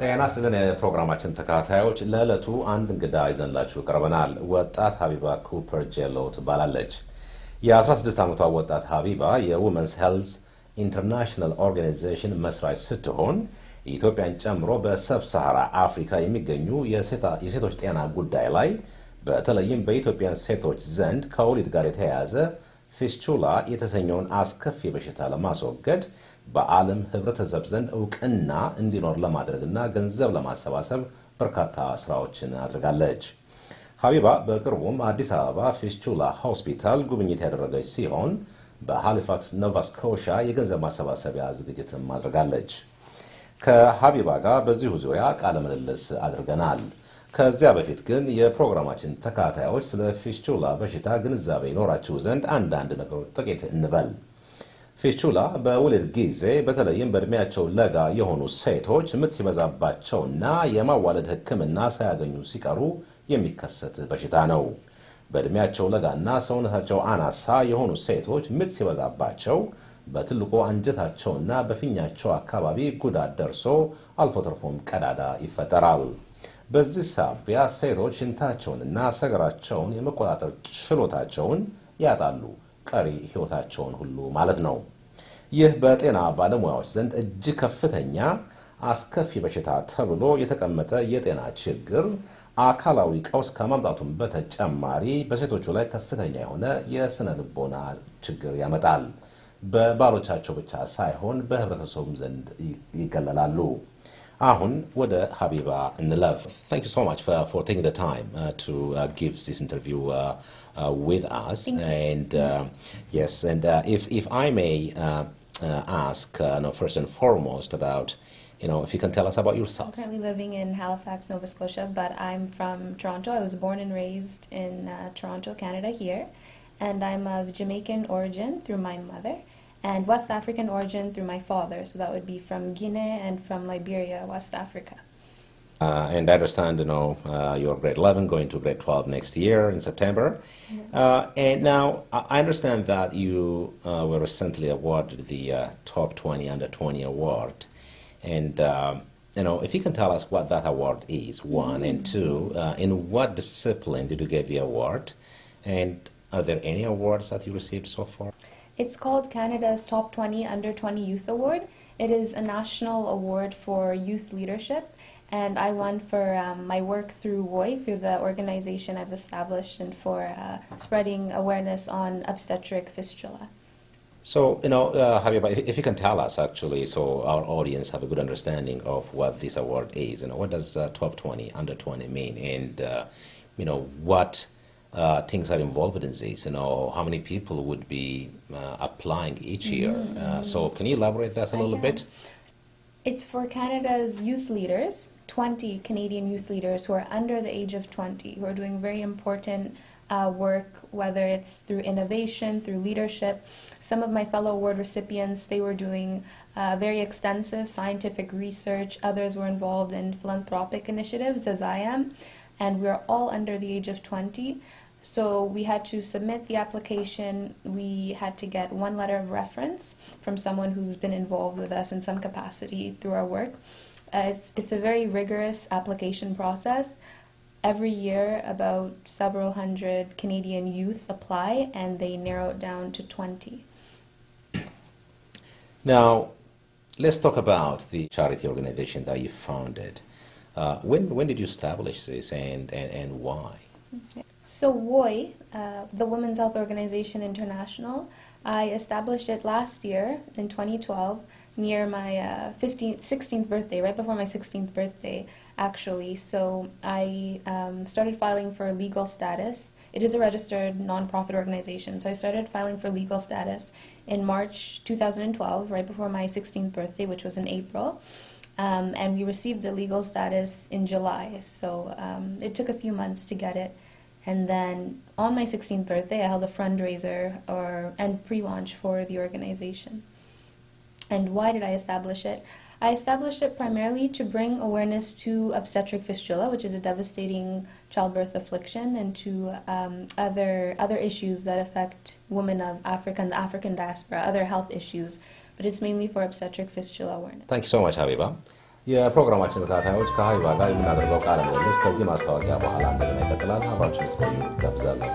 ጤና ይስጥልን የፕሮግራማችን ተከታታዮች ለዕለቱ አንድ እንግዳ ይዘንላችሁ ቀርበናል። ወጣት ሀቢባ ኩፐር ዲያሎ ትባላለች። የ16 ዓመቷ ወጣት ሀቢባ የውመንስ ሄልዝ ኢንተርናሽናል ኦርጋናይዜሽን መስራች ስትሆን ኢትዮጵያን ጨምሮ በሰብሳሃራ አፍሪካ የሚገኙ የሴቶች ጤና ጉዳይ ላይ በተለይም በኢትዮጵያን ሴቶች ዘንድ ከወሊድ ጋር የተያያዘ ፊስቹላ የተሰኘውን አስከፊ በሽታ ለማስወገድ በዓለም ህብረተሰብ ዘንድ እውቅና እንዲኖር ለማድረግና ገንዘብ ለማሰባሰብ በርካታ ስራዎችን አድርጋለች። ሀቢባ በቅርቡም አዲስ አበባ ፊስቱላ ሆስፒታል ጉብኝት ያደረገች ሲሆን በሃሊፋክስ ኖቫ ስኮሺያ የገንዘብ ማሰባሰቢያ ዝግጅትም አድርጋለች። ከሀቢባ ጋር በዚሁ ዙሪያ ቃለ ምልልስ አድርገናል። ከዚያ በፊት ግን የፕሮግራማችን ተከታታዮች ስለ ፊስቱላ በሽታ ግንዛቤ ይኖራችሁ ዘንድ አንዳንድ ነገሮች ጥቂት እንበል። ፊስቱላ በወሊድ ጊዜ በተለይም በእድሜያቸው ለጋ የሆኑ ሴቶች ምጥ ሲበዛባቸውና የማዋለድ ሕክምና ሳያገኙ ሲቀሩ የሚከሰት በሽታ ነው። በእድሜያቸው ለጋና ሰውነታቸው አናሳ የሆኑ ሴቶች ምጥ ሲበዛባቸው በትልቁ አንጀታቸውና በፊኛቸው አካባቢ ጉዳት ደርሶ አልፎ ተርፎም ቀዳዳ ይፈጠራል። በዚህ ሳቢያ ሴቶች ሽንታቸውንና ሰገራቸውን የመቆጣጠር ችሎታቸውን ያጣሉ፣ ቀሪ ህይወታቸውን ሁሉ ማለት ነው። ይህ በጤና ባለሙያዎች ዘንድ እጅግ ከፍተኛ አስከፊ በሽታ ተብሎ የተቀመጠ የጤና ችግር አካላዊ ቀውስ ከማምጣቱም በተጨማሪ በሴቶቹ ላይ ከፍተኛ የሆነ የስነ ልቦና ችግር ያመጣል። በባሎቻቸው ብቻ ሳይሆን በህብረተሰቡም ዘንድ ይገለላሉ። አሁን ወደ ሀቢባ እንለፍ። Thank you so much for taking the time to give this interview with us. And yes, and if I may ask, first and foremost about, if you can tell us about yourself. I'm currently living in Halifax, Nova Scotia, but I'm from Toronto. I was born and raised in Toronto, Canada here, and I'm of Jamaican origin through my mother, and West African origin through my father, so that would be from Guinea and from Liberia, West Africa. And I understand, you're grade 11, going to grade 12 next year in September. And now, I understand that you were recently awarded the Top 20 Under 20 Award. And, if you can tell us what that award is, one, and two, in what discipline did you get the award? And are there any awards that you received so far? It's called Canada's Top 20 Under 20 Youth Award. It is a national award for youth leadership, and I won for my work through WHOI, through the organization I've established, and for spreading awareness on obstetric fistula. So, Habiba, if you can tell us actually, so our audience have a good understanding of what this award is, what does Top 20 Under 20 mean, and, what things are involved in this, how many people would be applying each year. So can you elaborate that a little bit? It's for Canada's youth leaders, 20 Canadian youth leaders who are under the age of 20, who are doing very important work, whether it's through innovation, through leadership. Some of my fellow award recipients, they were doing very extensive scientific research. Others were involved in philanthropic initiatives, as I am, and we're all under the age of 20. So we had to submit the application. We had to get one letter of reference from someone who's been involved with us in some capacity through our work. It's a very rigorous application process. Every year, about several hundred Canadian youth apply, and they narrow it down to 20. Now, let's talk about the charity organization that you founded. When did you establish this, and why? Okay. So WHOI, the Women's Health Organization International, I established it last year in 2012 near my 16th birthday, right before my 16th birthday actually. So I started filing for legal status. It is a registered non-profit organization, so I started filing for legal status in March 2012, right before my 16th birthday, which was in April. And we received the legal status in July, so it took a few months to get it. And then on my 16th birthday, I held a fundraiser and pre-launch for the organization. And why did I establish it? I established it primarily to bring awareness to obstetric fistula, which is a devastating childbirth affliction, and to other issues that affect women of Africa and the African diaspora, other health issues. But it's mainly for obstetric fistula awareness. Thank you so much, Habiba. የፕሮግራማችን ተከታታዮች ከሀቢባ ጋር የምናደርገው ቃለ ምልልስ ከዚህ ማስታወቂያ በኋላ እንደገና ይቀጥላል። አብራችሁ ልትቆዩ ጋብዛለሁ።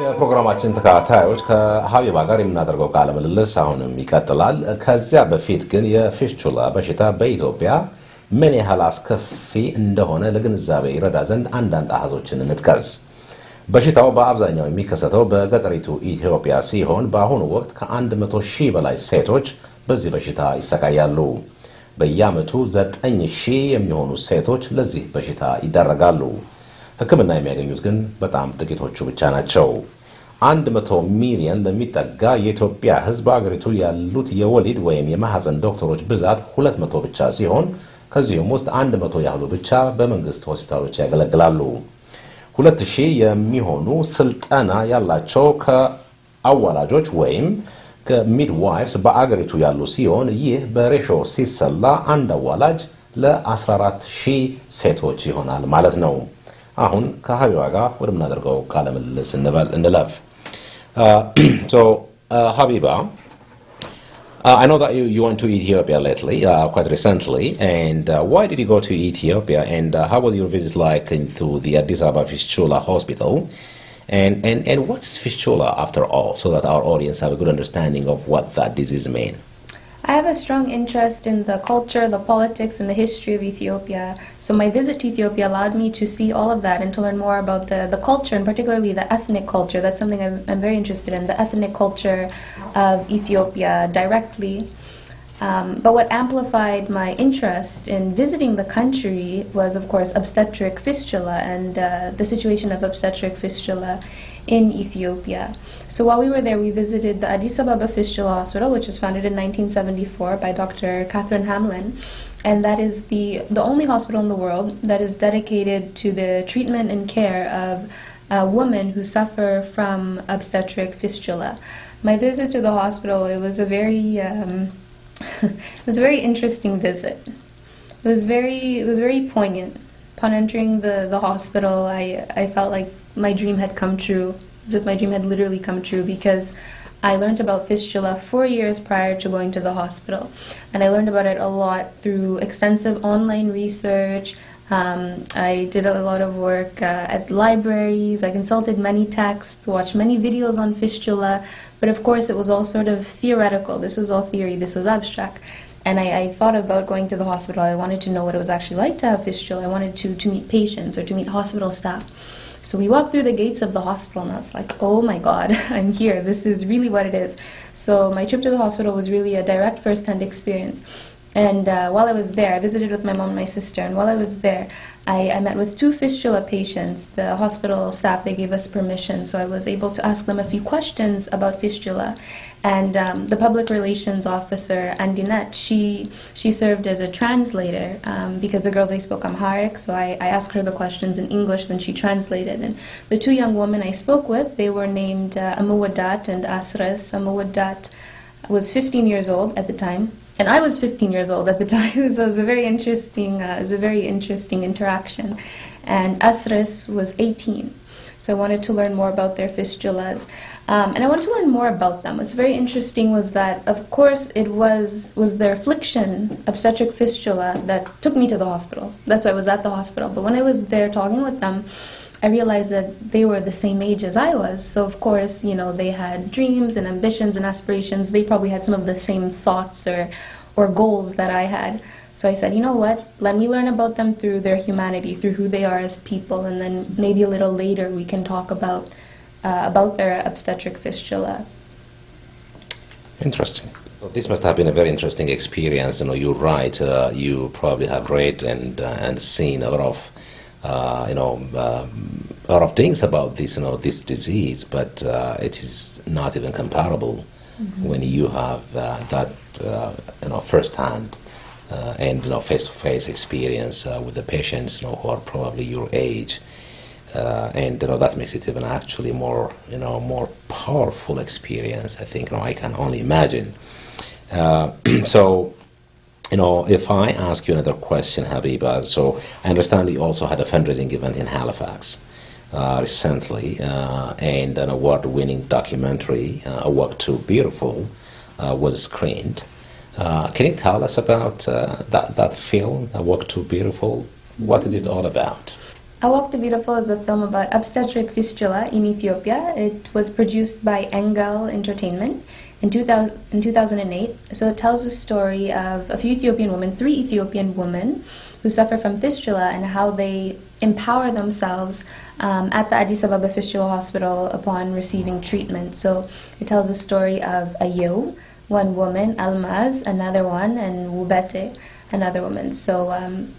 የፕሮግራማችን ተከታታዮች ከሀቢባ ጋር የምናደርገው ቃለ ምልልስ አሁንም ይቀጥላል። ከዚያ በፊት ግን የፊስቹላ በሽታ በኢትዮጵያ ምን ያህል አስከፊ እንደሆነ ለግንዛቤ ይረዳ ዘንድ አንዳንድ አሃዞችን እንጥቀስ። በሽታው በአብዛኛው የሚከሰተው በገጠሪቱ ኢትዮጵያ ሲሆን በአሁኑ ወቅት ከ100,000 በላይ ሴቶች በዚህ በሽታ ይሰቃያሉ። በየዓመቱ 9,000 የሚሆኑ ሴቶች ለዚህ በሽታ ይዳረጋሉ። ሕክምና የሚያገኙት ግን በጣም ጥቂቶቹ ብቻ ናቸው። 100 ሚሊዮን ለሚጠጋ የኢትዮጵያ ሕዝብ አገሪቱ ያሉት የወሊድ ወይም የማህፀን ዶክተሮች ብዛት 200 ብቻ ሲሆን ከዚህም ውስጥ 100 ያህሉ ብቻ በመንግስት ሆስፒታሎች ያገለግላሉ። 2,000 የሚሆኑ ስልጠና ያላቸው ከአዋላጆች ወይም ሚድዋይፍስ በአገሪቱ ያሉ ሲሆን ይህ በሬሾ ሲሰላ አንድ አዋላጅ ለ14,000 ሴቶች ይሆናል ማለት ነው። አሁን ከሀቢባ ጋር ወደምናደርገው ቃለ ምልልስ እንለፍ። ሀቢባ, I know that you went to Ethiopia lately, quite recently, and why did you go to Ethiopia, and how was your visit like into the Addis Ababa Fistula Hospital? And what's fistula after all, so that our audience have a good understanding of what that disease means? I have a strong interest in the culture, the politics, and the history of Ethiopia. So my visit to Ethiopia allowed me to see all of that and to learn more about the culture, and particularly the ethnic culture. That's something I'm very interested in, the ethnic culture of Ethiopia directly. But what amplified my interest in visiting the country was, of course, obstetric fistula and the situation of obstetric fistula in Ethiopia. So while we were there, we visited the Addis Ababa Fistula Hospital, which was founded in 1974 by Dr. Catherine Hamlin. And that is the only hospital in the world that is dedicated to the treatment and care of women who suffer from obstetric fistula. My visit to the hospital, it was a very it was a very interesting visit. It was very poignant. Upon entering the hospital, I felt like my dream had come true, as if my dream had literally come true, because I learned about fistula 4 years prior to going to the hospital. And I learned about it a lot through extensive online research. I did a lot of work at libraries. I consulted many texts, watched many videos on fistula. But of course, it was all sort of theoretical. This was all theory. This was abstract. And I thought about going to the hospital. I wanted to know what it was actually like to have fistula. I wanted to meet patients or to meet hospital staff. So we walked through the gates of the hospital, and I was like, oh my God, I'm here. This is really what it is. So my trip to the hospital was really a direct first-hand experience. And while I was there, I visited with my mom and my sister, and while I was there, I met with 2 fistula patients. The hospital staff, they gave us permission, so I was able to ask them a few questions about fistula. And the public relations officer, Andinet, she served as a translator because the girls, they spoke Amharic, so I asked her the questions in English, then she translated. And the 2 young women I spoke with, they were named Amuwadat and Asres. Amuwadat was 15 years old at the time, and I was 15 years old at the time, so it was a very interesting interaction. And Asres was 18. So I wanted to learn more about their fistulas. And I wanted to learn more about them. What's very interesting was that, of course, it was their affliction, obstetric fistula, that took me to the hospital. That's why I was at the hospital. But when I was there talking with them, I realized that they were the same age as I was. So, of course, you know, they had dreams and ambitions and aspirations. They probably had some of the same thoughts or goals that I had. So I said, you know what, let me learn about them through their humanity, through who they are as people, and then maybe a little later we can talk about their obstetric fistula. Interesting. Well, this must have been a very interesting experience. You know, you're right. You probably have read and seen a lot of a lot of things about this disease, but it is not even comparable when you have that first-hand and face-to-face experience with the patients who are probably your age, and that makes it even actually more powerful experience. I think I can only imagine. So if I ask you another question, Habiba, so I understand you also had a fundraising event in Halifax recently, and an award-winning documentary, A Walk Too Beautiful, was screened. Can you tell us about that film, A Walk to Beautiful? What is it all about? A Walk to Beautiful is a film about obstetric fistula in Ethiopia. It was produced by Engel Entertainment in 2008. So it tells the story of a few Ethiopian women, 3 Ethiopian women, who suffer from fistula and how they empower themselves at the Addis Ababa Fistula Hospital upon receiving treatment. So it tells the story of Ayo, one woman, Admas, another one, and Wubete, another woman. So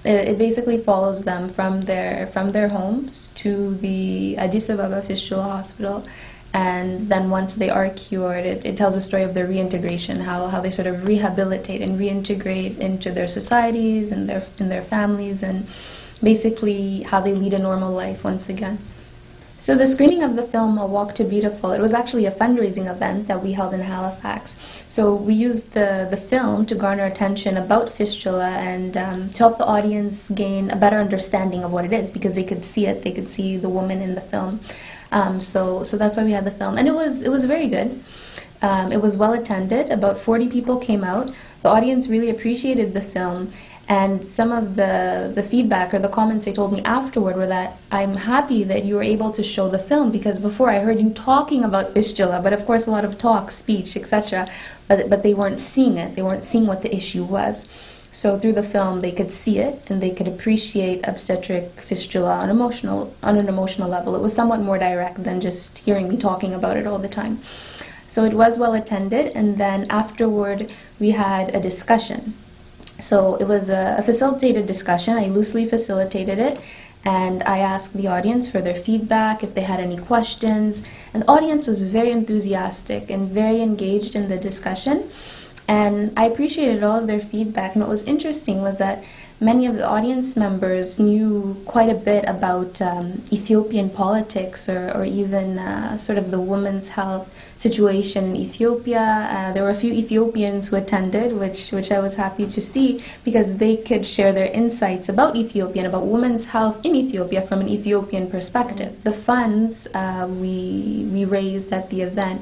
it basically follows them from their homes to the Addis Ababa Fistula Hospital, and then once they are cured, it tells the story of their reintegration, how they sort of rehabilitate and reintegrate into their societies and their families, and basically how they lead a normal life once again. So the screening of the film A Walk to Beautiful, it was actually a fundraising event that we held in Halifax. So we used the film to garner attention about fistula and to help the audience gain a better understanding of what it is, because they could see it, they could see the woman in the film. So that's why we had the film, and it was very good. It was well attended. About 40 people came out. The audience really appreciated the film. And some of the feedback or the comments they told me afterward were that I'm happy that you were able to show the film, because before I heard you talking about fistula, but of course a lot of talk, speech, etc. But they weren't seeing it. They weren't seeing what the issue was. So through the film they could see it and they could appreciate obstetric fistula on an emotional level. It was somewhat more direct than just hearing me talking about it all the time. So it was well attended, and then afterward we had a discussion. So it was a facilitated discussion. I loosely facilitated it, and I asked the audience for their feedback, if they had any questions. And the audience was very enthusiastic and very engaged in the discussion, and I appreciated all of their feedback. And what was interesting was that many of the audience members knew quite a bit about Ethiopian politics, or even sort of the women's health situation in Ethiopia. There were a few Ethiopians who attended, which I was happy to see, because they could share their insights about Ethiopia and about women's health in Ethiopia from an Ethiopian perspective. The funds we raised at the event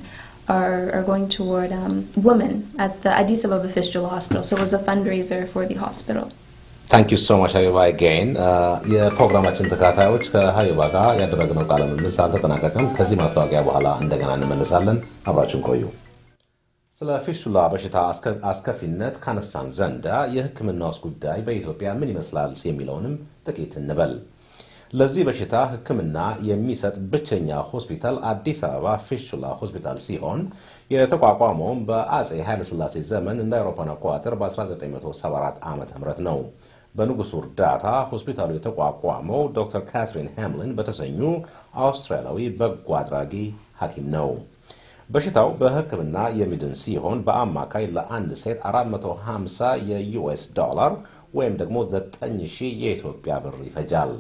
are going toward women at the Addis Ababa Fistula Hospital. So it was a fundraiser for the hospital. Thank you so much, Habiba, again. የፕሮግራማችን ተከታታዮች ከሀቢባ ጋር ያደረግነው ቃለ ምልልስ አልተጠናቀቀም። ከዚህ ማስታወቂያ በኋላ እንደገና እንመለሳለን። አብራችሁን ቆዩ። ስለ ፊስቱላ በሽታ አስከፊነት ካነሳን ዘንዳ የሕክምናውስ ጉዳይ በኢትዮጵያ ምን ይመስላል የሚለውንም ጥቂት እንበል። ለዚህ በሽታ ሕክምና የሚሰጥ ብቸኛ ሆስፒታል አዲስ አበባ ፊስቱላ ሆስፒታል ሲሆን የተቋቋመው በአጼ ኃይለ ሥላሴ ዘመን እንደ አውሮፓውያን አቆጣጠር በ1974 ዓመተ ምህረት ነው። በንጉሱ እርዳታ ሆስፒታሉ የተቋቋመው ዶክተር ካትሪን ሃምሊን በተሰኙ አውስትራሊያዊ በጎ አድራጊ ሐኪም ነው። በሽታው በሕክምና የሚድን ሲሆን በአማካይ ለአንድ ሴት 450 የዩኤስ ዶላር ወይም ደግሞ 9000 የኢትዮጵያ ብር ይፈጃል።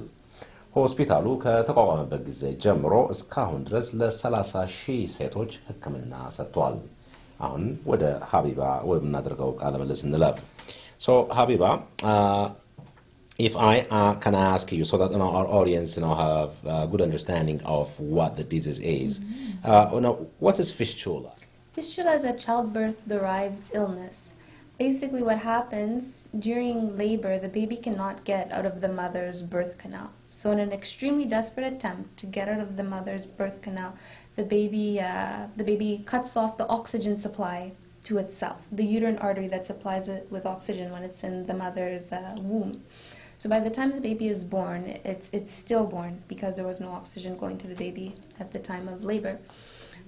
ሆስፒታሉ ከተቋቋመበት ጊዜ ጀምሮ እስካሁን ድረስ ለ30,000 ሴቶች ሕክምና ሰጥቷል። አሁን ወደ ሀቢባ ወደምናደርገው ቃለ ምልልስ እንለፍ። So Habiba, if I can ask you, so that our audience have a good understanding of what the disease is, what is fistula? Fistula is a childbirth-derived illness. Basically what happens during labor, the baby cannot get out of the mother's birth canal. So in an extremely desperate attempt to get out of the mother's birth canal, the baby cuts off the oxygen supply to itself, the uterine artery that supplies it with oxygen when it's in the mother's womb. So by the time the baby is born, it's stillborn because there was no oxygen going to the baby at the time of labor.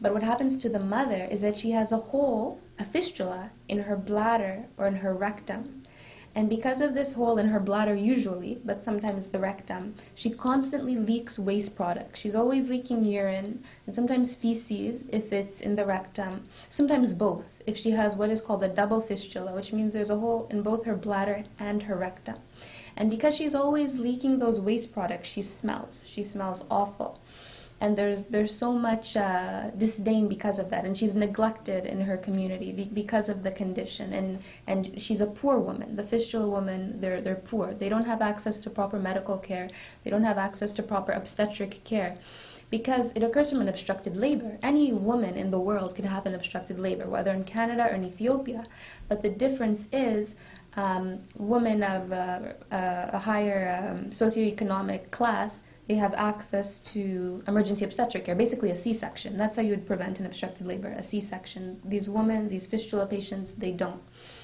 But what happens to the mother is that she has a hole, a fistula, in her bladder or in her rectum. And because of this hole in her bladder usually, but sometimes the rectum, she constantly leaks waste products. She's always leaking urine and sometimes feces if it's in the rectum, sometimes both if she has what is called a double fistula, which means there's a hole in both her bladder and her rectum. And because she's always leaking those waste products, she smells awful. And there's so much disdain because of that, and she's neglected in her community because of the condition. And she's a poor woman. The fistula women, they're poor. They don't have access to proper medical care. They don't have access to proper obstetric care. because it occurs from an obstructed labor. Any woman in the world could have an obstructed labor, whether in Canada or in Ethiopia. But the difference is women of a higher socioeconomic class, they have access to emergency obstetric care, basically a C-section. That's how you would prevent an obstructed labor, a C-section. These women, these fistula patients, they don't.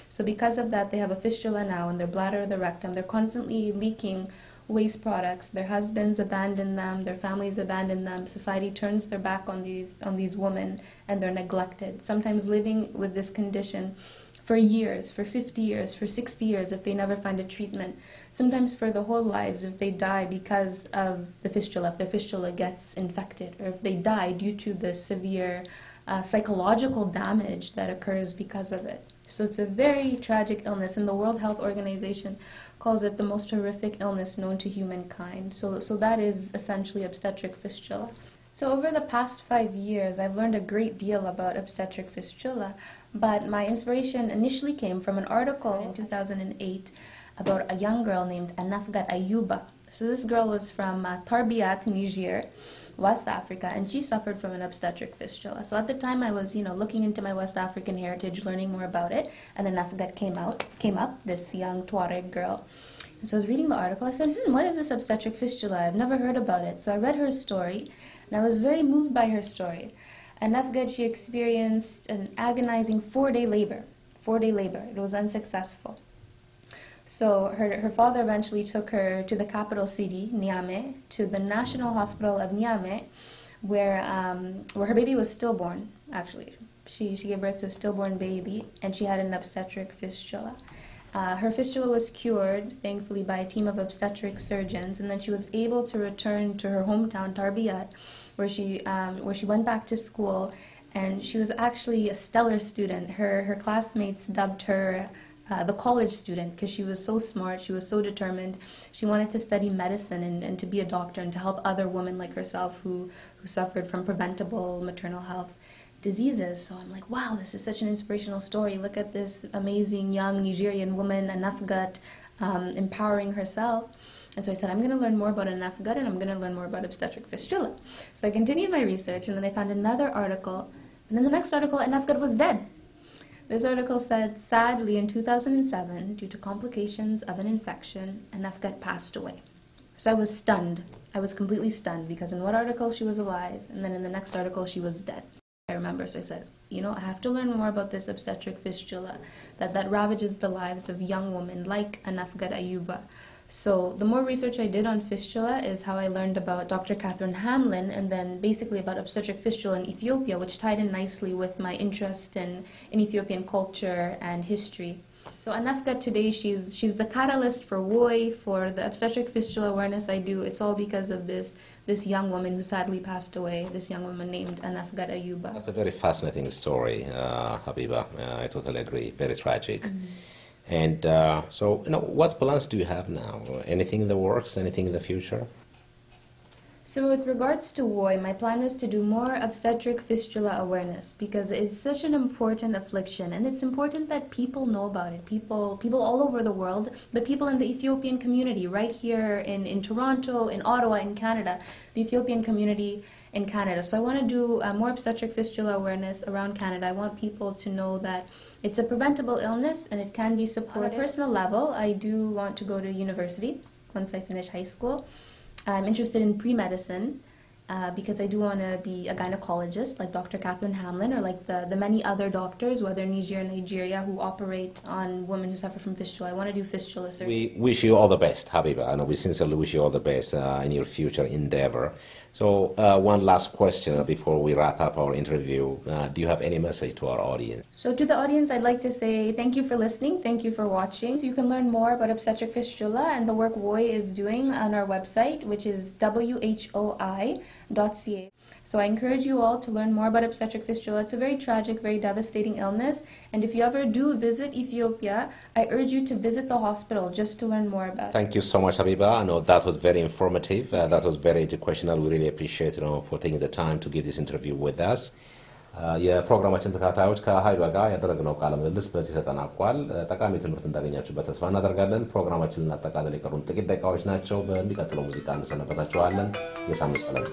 So because of that, they have a fistula now in their bladder or their rectum. They're constantly leaking waste products. Their husbands abandon them, their families abandon them. Society turns their back on these women, and they're neglected. Sometimes living with this condition for years, for 50 years, for 60 years if they never find a treatment. Sometimes for the whole lives if they die because of the fistula, if their fistula gets infected, or if they die due to the severe psychological damage that occurs because of it. So it's a very tragic illness, and the World Health Organization calls it the most horrific illness known to humankind. So that is essentially obstetric fistula. So over the past 5 years, I've learned a great deal about obstetric fistula, but my inspiration initially came from an article in 2008 about a young girl named Anafgat Ayuba. So this girl was from Tarbiyat, Niger, West Africa, and she suffered from an obstetric fistula. So at the time I was, looking into my West African heritage, learning more about it, and Anafgat came up, this young Tuareg girl. And so I was reading the article. I said, what is this obstetric fistula? I've never heard about it. So I read her story, and I was very moved by her story. Anafgat, she experienced an agonizing 4-day labor. 4-day labor. It was unsuccessful. So her father eventually took her to the capital city, Niamey, to the National Hospital of Niamey, where her baby was stillborn, actually. She gave birth to a stillborn baby, and she had an obstetric fistula. Her fistula was cured, thankfully, by a team of obstetric surgeons, and then she was able to return to her hometown, Tarbiyat, where she went back to school, and she was actually a stellar student. Her classmates dubbed her the college student because she was so smart, she was so determined. She wanted to study medicine and to be a doctor and to help other women like herself who suffered from preventable maternal health diseases. So I'm like, wow, this is such an inspirational story. Look at this amazing young Nigerian woman, Anafgat, empowering herself. And so I said, I'm going to learn more about Anafgat, and I'm going to learn more about obstetric fistula. So I continued my research, and then I found another article. And in the next article, Anafgat was dead. This article said, sadly, in 2007, due to complications of an infection, Anafgat passed away. So I was stunned. I was completely stunned, because in one article she was alive, and then in the next article she was dead. I remember, so I said, I have to learn more about this obstetric fistula that ravages the lives of young women like Anafgat Ayuba. So the more research I did on fistula is how I learned about Dr. Catherine Hamlin, and then basically about obstetric fistula in Ethiopia, which tied in nicely with my interest in Ethiopian culture and history. So Anafgat today, she's the catalyst for WHOI, for the obstetric fistula awareness I do. It's all because of this young woman who sadly passed away, this young woman named Anafgat Ayuba. That's a very fascinating story, Habiba. I totally agree. Very tragic. And so, what plans do you have now? Anything in the works? Anything in the future? So with regards to WHOI, my plan is to do more obstetric fistula awareness, because it's such an important affliction, and it's important that people know about it. People all over the world, but people in the Ethiopian community, right here in Toronto, in Ottawa, in Canada, the Ethiopian community in Canada. So I want to do more obstetric fistula awareness around Canada. I want people to know that it's a preventable illness and it can be supported. On a personal level, I do want to go to university once I finish high school. I'm interested in pre-medicine because I do want to be a gynecologist like Dr. Catherine Hamlin, or like the many other doctors, whether Niger or Nigeria, who operate on women who suffer from fistula. I want to do fistula surgery. We wish you all the best, Habiba. And we sincerely wish you all the best in your future endeavor. So one last question before we wrap up our interview. Do you have any message to our audience? So to the audience, I'd like to say thank you for listening. Thank you for watching. So you can learn more about obstetric fistula and the work WHOI is doing on our website, which is WHOI.ca. So I encourage you all to learn more about obstetric fistula. It's a very tragic, very devastating illness. And if you ever do visit Ethiopia, I urge you to visit the hospital just to learn more about it. Thank you so much, Habiba. I know that was very informative. That was very educational. We really appreciate for taking the time to give this interview with us. የፕሮግራማችን ተከታታዮች ከሀይባ ጋር ያደረግነው ቃለ ምልልስ በዚህ ተጠናቋል። ጠቃሚ ትምህርት እንዳገኛችሁበት ተስፋ እናደርጋለን። ፕሮግራማችንን አጠቃላይ የቀሩን ጥቂት ደቂቃዎች ናቸው። በሚቀጥለው ሙዚቃ እንሰናበታችኋለን። የሳምንት ሰላም